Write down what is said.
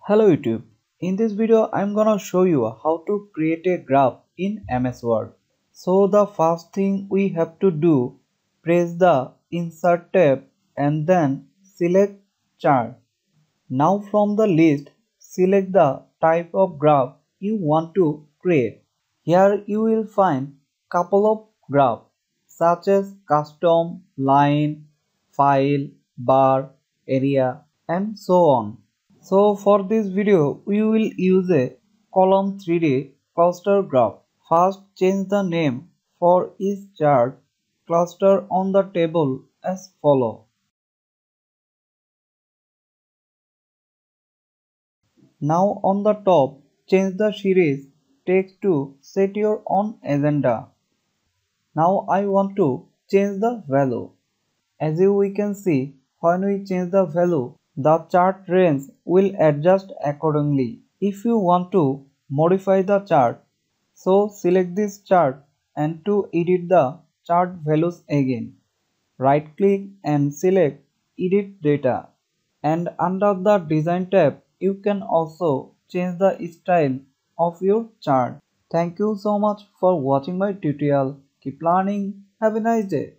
Hello YouTube. In this video I'm gonna show you how to create a graph in MS Word. So the first thing we have to do, press the insert tab and then select chart. Now from the list select the type of graph you want to create. Here you will find couple of graphs such as custom, line, file, bar, area and so on. So for this video we will use a column 3D cluster graph. First change the name for each chart cluster on the table as follow. Now on the top change the series text to set your own agenda. Now I want to change the value. As we can see, when we change the value, the chart range will adjust accordingly. If you want to modify the chart, so select this chart and to edit the chart values again. Right click and select edit data. And under the design tab, you can also change the style of your chart. Thank you so much for watching my tutorial. Keep learning. Have a nice day.